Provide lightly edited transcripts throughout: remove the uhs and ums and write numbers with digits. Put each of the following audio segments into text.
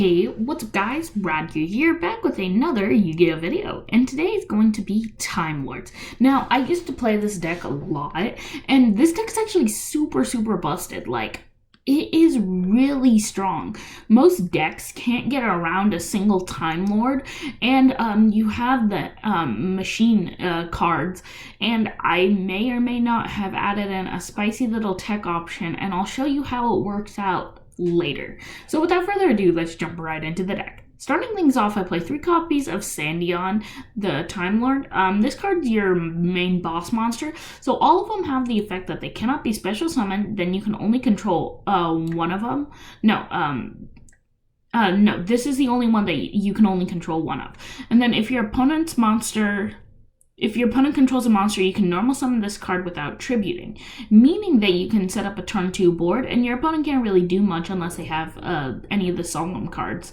Hey, what's up guys? Radku here, back with another Yu-Gi-Oh video, and today is going to be TimeLords. Now, I used to play this deck a lot, and this deck's actually super busted. Like, it is really strong. Most decks can't get around a single Time Lord, and you have the machine cards, and I may or may not have added in a spicy little tech option, and I'll show you how it works out later. So without further ado, let's jump right into the deck. Starting things off, I play 3 copies of Sandion, the Time Lord. This card's your main boss monster, so all of them have the effect that they cannot be special summoned, then you can only control one of them. No, this is the only one that you can only control one of. And then if your opponent controls a monster, you can normal summon this card without tributing, meaning that you can set up a turn 2 board, and your opponent can't really do much unless they have any of the solemn cards.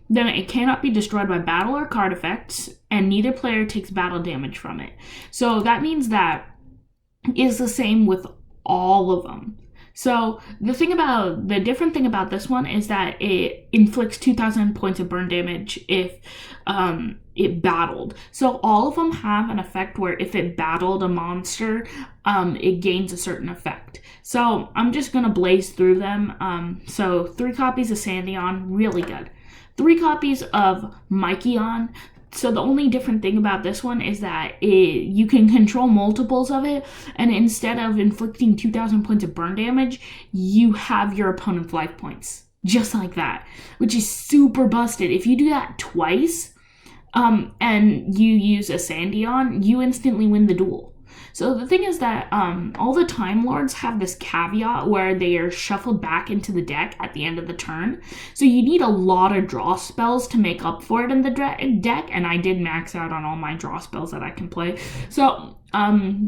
Then it cannot be destroyed by battle or card effects, and neither player takes battle damage from it. So that means that is the same with all of them. So the different thing about this one is that it inflicts 2,000 points of burn damage if it battled. So all of them have an effect where if it battled a monster, it gains a certain effect. So I'm just gonna blaze through them. So 3 copies of Sandion, really good. 3 copies of Mykion. So the only different thing about this one is that you can control multiples of it, and instead of inflicting 2,000 points of burn damage, you have your opponent's life points. Just like that, which is super busted. If you do that twice, and you use a Sandion, you instantly win the duel. So the thing is that all the Time Lords have this caveat where they are shuffled back into the deck at the end of the turn. So you need a lot of draw spells to make up for it in the deck, and I did max out on all my draw spells that I can play. So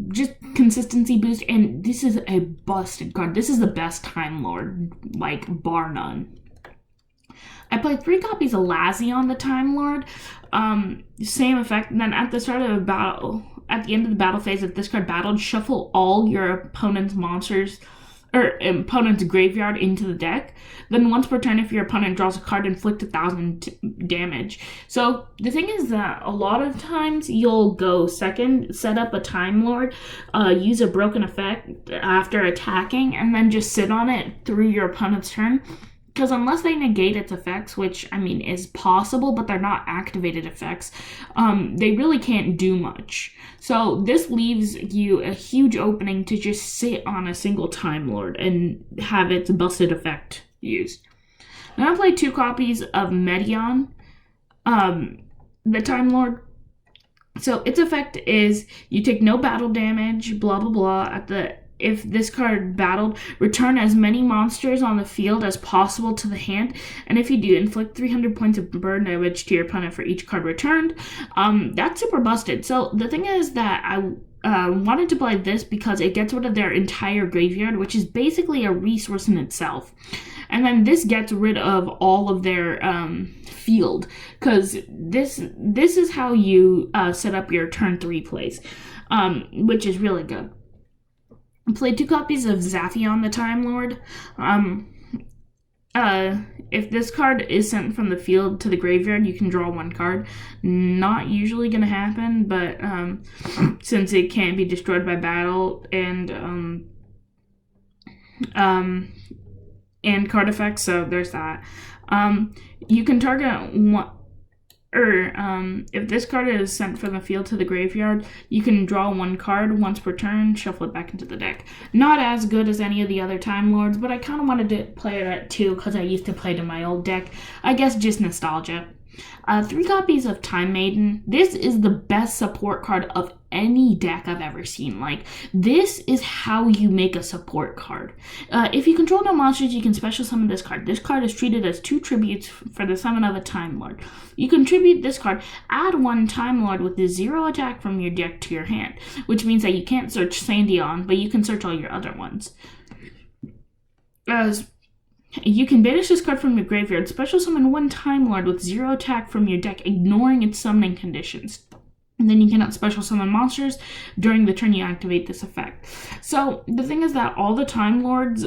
just consistency boost, and this is a busted card. This is the best Time Lord, like, bar none. I played 3 copies of Lazion, the Time Lord. Same effect. And then at the start of a battle, at the end of the battle phase, if this card battled, shuffle all your opponent's monsters or opponent's graveyard into the deck. Then once per turn, if your opponent draws a card, inflict 1,000 damage. So the thing is that a lot of times you'll go second, set up a Time Lord, use a broken effect after attacking, and then just sit on it through your opponent's turn. Because unless they negate its effects, which, I mean, is possible, but they're not activated effects, they really can't do much. So this leaves you a huge opening to just sit on a single Time Lord and have its busted effect used. Then I played 2 copies of Medion, the Time Lord. So its effect is you take no battle damage, blah blah blah, if this card battled, return as many monsters on the field as possible to the hand, and if you do, inflict 300 points of burn damage to your opponent for each card returned. That's super busted. So the thing is that I wanted to play this because it gets rid of their entire graveyard, which is basically a resource in itself. And then this gets rid of all of their field, because this is how you set up your turn 3 plays, which is really good. I played 2 copies of Zaphion, the Time Lord. If this card is sent from the field to the graveyard, you can draw 1 card. Not usually going to happen, but since it can't be destroyed by battle and card effects, so there's that. You can target one. If this card is sent from the field to the graveyard, you can draw 1 card once per turn, shuffle it back into the deck. Not as good as any of the other Time Lords, but I kind of wanted to play it at 2 because I used to play it in my old deck. I guess just nostalgia. 3 copies of Time Maiden. This is the best support card of any deck I've ever seen. Like, this is how you make a support card. If you control no monsters, you can special summon this card. This card is treated as 2 tributes for the summon of a Time Lord. You can tribute this card, add 1 Time Lord with a 0 attack from your deck to your hand, which means that you can't search Sandion, but you can search all your other ones. You can banish this card from your graveyard, special summon 1 Time Lord with 0 attack from your deck, ignoring its summoning conditions. And then you cannot special summon monsters during the turn you activate this effect. So the thing is that all the Time Lords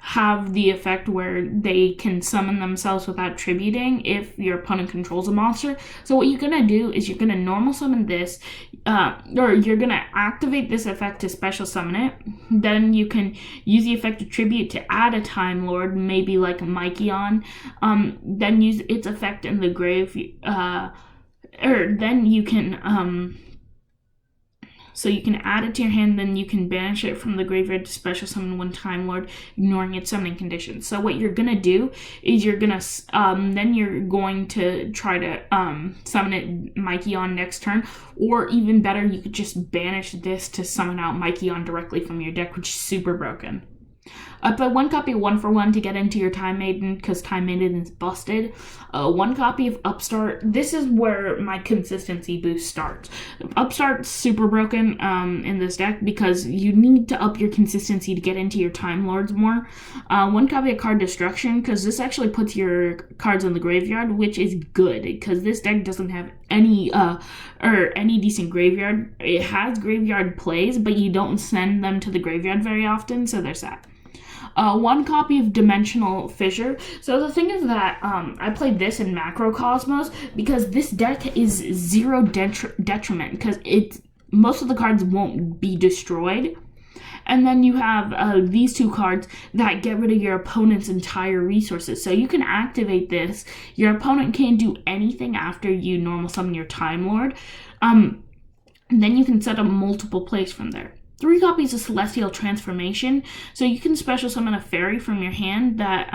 have the effect where they can summon themselves without tributing if your opponent controls a monster. So what you're going to do is you're going to normal summon this, or you're going to activate this effect to special summon it. Then you can use the effect of tribute to add a Time Lord, maybe like Mykion. Then use its effect in the grave, then you can... So you can add it to your hand, then you can banish it from the graveyard to special summon one Time Lord, ignoring its summoning conditions. So what you're gonna do is you're gonna then you're going to try to summon it Mykion next turn, or even better, you could just banish this to summon out Mykion directly from your deck, which is super broken. Play one copy of 1-for-1 to get into your Time Maiden, because Time Maiden is busted. One copy of Upstart. This is where my consistency boost starts. Upstart's super broken in this deck because you need to up your consistency to get into your Time Lords more. One copy of Card Destruction, because this actually puts your cards in the graveyard, which is good, because this deck doesn't have any decent graveyard. It has graveyard plays, but you don't send them to the graveyard very often, so there's that. One copy of Dimensional Fissure. So the thing is that I played this in Macrocosmos because this deck is zero detriment, because most of the cards won't be destroyed. And then you have these two cards that get rid of your opponent's entire resources. So you can activate this. Your opponent can't do anything after you normal summon your Time Lord. Then you can set up multiple plays from there. 3 copies of Celestial Transformation. So you can special summon a fairy from your hand that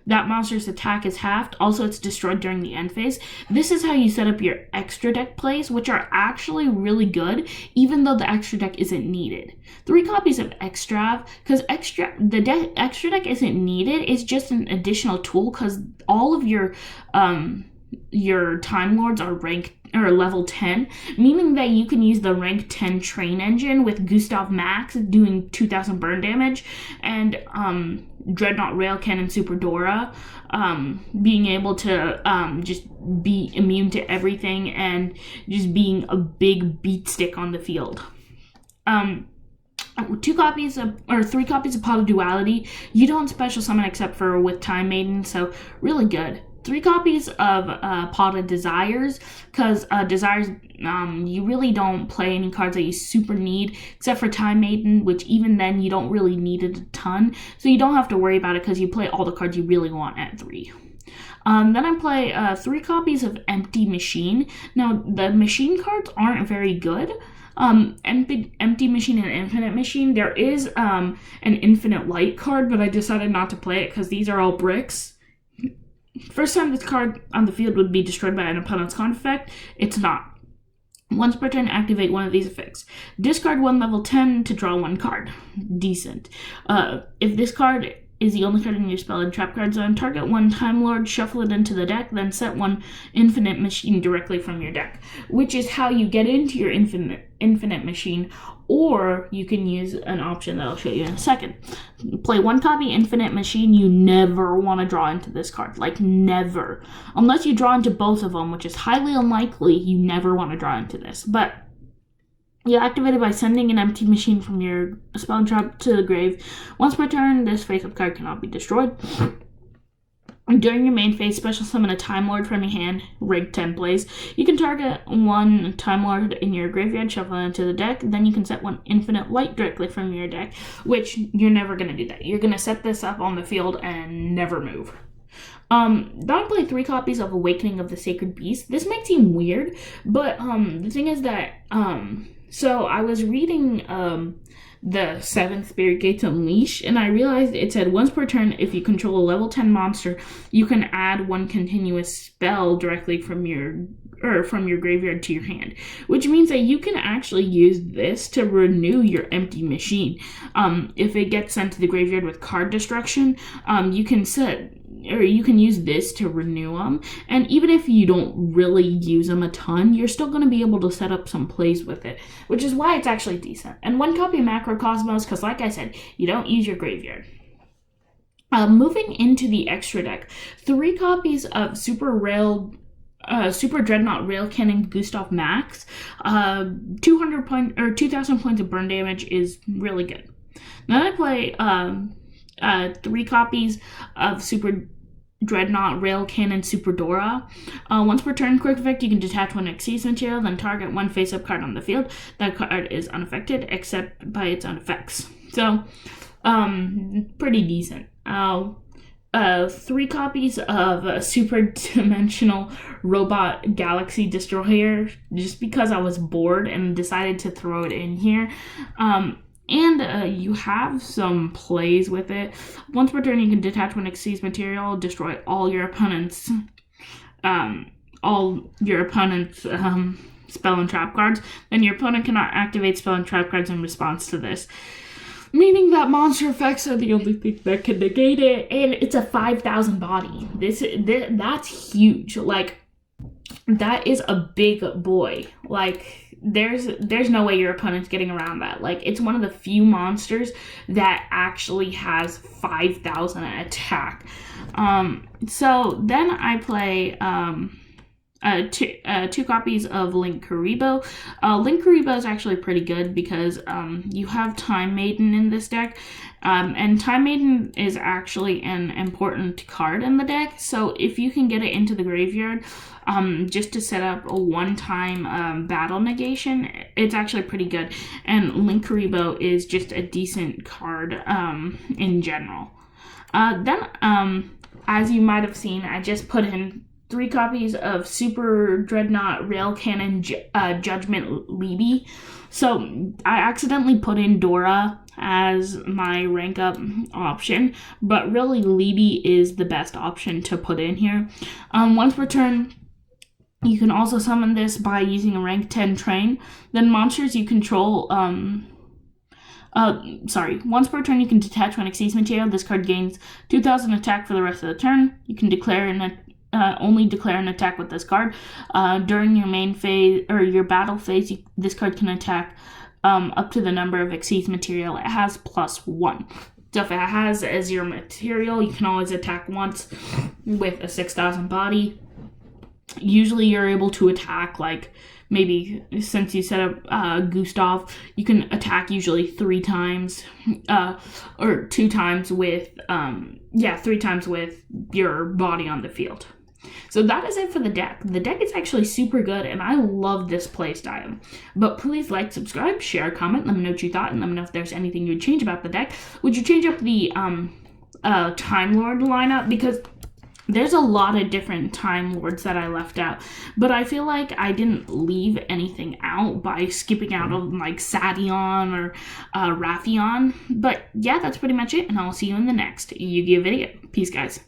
monster's attack is halved. Also, it's destroyed during the end phase. This is how you set up your extra deck plays, which are actually really good, even though the extra deck isn't needed. 3 copies of Extrav, because extra deck isn't needed. It's just an additional tool, because all of your Time Lords are ranked or level 10, meaning that you can use the rank 10 train engine with Gustav Max doing 2000 burn damage, and Dreadnought Rail Cannon Super Dora being able to just be immune to everything and just being a big beat stick on the field. 3 copies of Pot of Duality. You don't special summon except for with Time Maiden, so really good. 3 copies of Pot of Desires, because Desires, you really don't play any cards that you super need, except for Time Maiden, which even then you don't really need it a ton, so you don't have to worry about it because you play all the cards you really want at 3. Then I play 3 copies of Empty Machine. Now, the machine cards aren't very good. Empty Machine and Infinite Machine. There is an Infinite Light card, but I decided not to play it because these are all bricks. First time this card on the field would be destroyed by an opponent's card effect, it's not. Once per turn, activate one of these effects. Discard 1 level 10 to draw 1 card. Decent. If this card is the only card in your spell and trap card zone, target 1 Time Lord, shuffle it into the deck, then set 1 Infinite Machine directly from your deck, which is how you get into your Infinite Machine, or you can use an option that I'll show you in a second. Play 1 copy Infinite Machine. You never want to draw into this card, like never. Unless you draw into both of them, which is highly unlikely, you never want to draw into this. But you activate it by sending an Empty Machine from your spell trap to the grave. Once per turn, this face-up card cannot be destroyed. During your main phase, special summon a Time Lord from your hand, rank 10 plays. You can target 1 Time Lord in your graveyard, shuffle it into the deck, then you can set 1 Infinite Light directly from your deck, which you're never going to do that. You're going to set this up on the field and never move. Then I play 3 copies of Awakening of the Sacred Beast. This might seem weird, but the thing is that so I was reading the 7 Spirit Gates Unleash, and I realized it said once per turn, if you control a level 10 monster, you can add 1 continuous spell directly from your graveyard to your hand, which means that you can actually use this to renew your Empty Machine. If it gets sent to the graveyard with card destruction, you can use this to renew them, and even if you don't really use them a ton, you're still going to be able to set up some plays with it, which is why it's actually decent. And 1 copy of Macrocosmos, because like I said, you don't use your graveyard. Moving into the extra deck, 3 copies of Super Dreadnought Rail Cannon Gustav Max. 2,000 points of burn damage is really good. Then I play 3 copies of Super Dreadnought, Rail Cannon, Super Dora. Once per turn, quick effect, you can detach one Xyz material, then target one face-up card on the field. That card is unaffected except by its own effects. So, pretty decent. 3 copies of Super Dimensional Robot Galaxy Destroyer, just because I was bored and decided to throw it in here. And you have some plays with it. Once per turn, you can detach one Xyz material, destroy all your opponent's spell and trap cards. Then your opponent cannot activate spell and trap cards in response to this, meaning that monster effects are the only thing that can negate it. And it's a 5,000 body. That's huge. Like, that is a big boy. Like, there's no way your opponent's getting around that. Like, it's one of the few monsters that actually has 5,000 attack. So then I play 2 copies of Link Karibo. Link Karibo is actually pretty good because you have Time Maiden in this deck, and Time Maiden is actually an important card in the deck. So if you can get it into the graveyard, just to set up a one-time battle negation, it's actually pretty good. And Link Karibo is just a decent card in general. Then, as you might have seen, I just put in 3 copies of Super Dreadnought Rail Cannon Judgment Libby. So I accidentally put in Dora as my rank up option, but really Libby is the best option to put in here. Once per turn, you can also summon this by using a rank 10 train. Then monsters you control, once per turn you can detach one Xyz material. This card gains 2,000 attack for the rest of the turn. You can only declare an attack with this card. During your main phase or your battle phase, this card can attack up to the number of Xyz material it has +1. So if it has a 0 material, you can always attack once with a 6,000 body. Usually you're able to attack, like, maybe since you set up Gustav, you can attack usually 3 times, or 2 times with, 3 times with your body on the field. So that is it for the deck. The deck is actually super good, and I love this playstyle. But please like, subscribe, share, comment, let me know what you thought, and let me know if there's anything you would change about the deck. Would you change up the TimeLord lineup? Because there's a lot of different Time Lords that I left out, but I feel like I didn't leave anything out by skipping out of, like, Sadion or Raffion. But yeah, that's pretty much it, and I'll see you in the next Yu-Gi-Oh video. Peace, guys.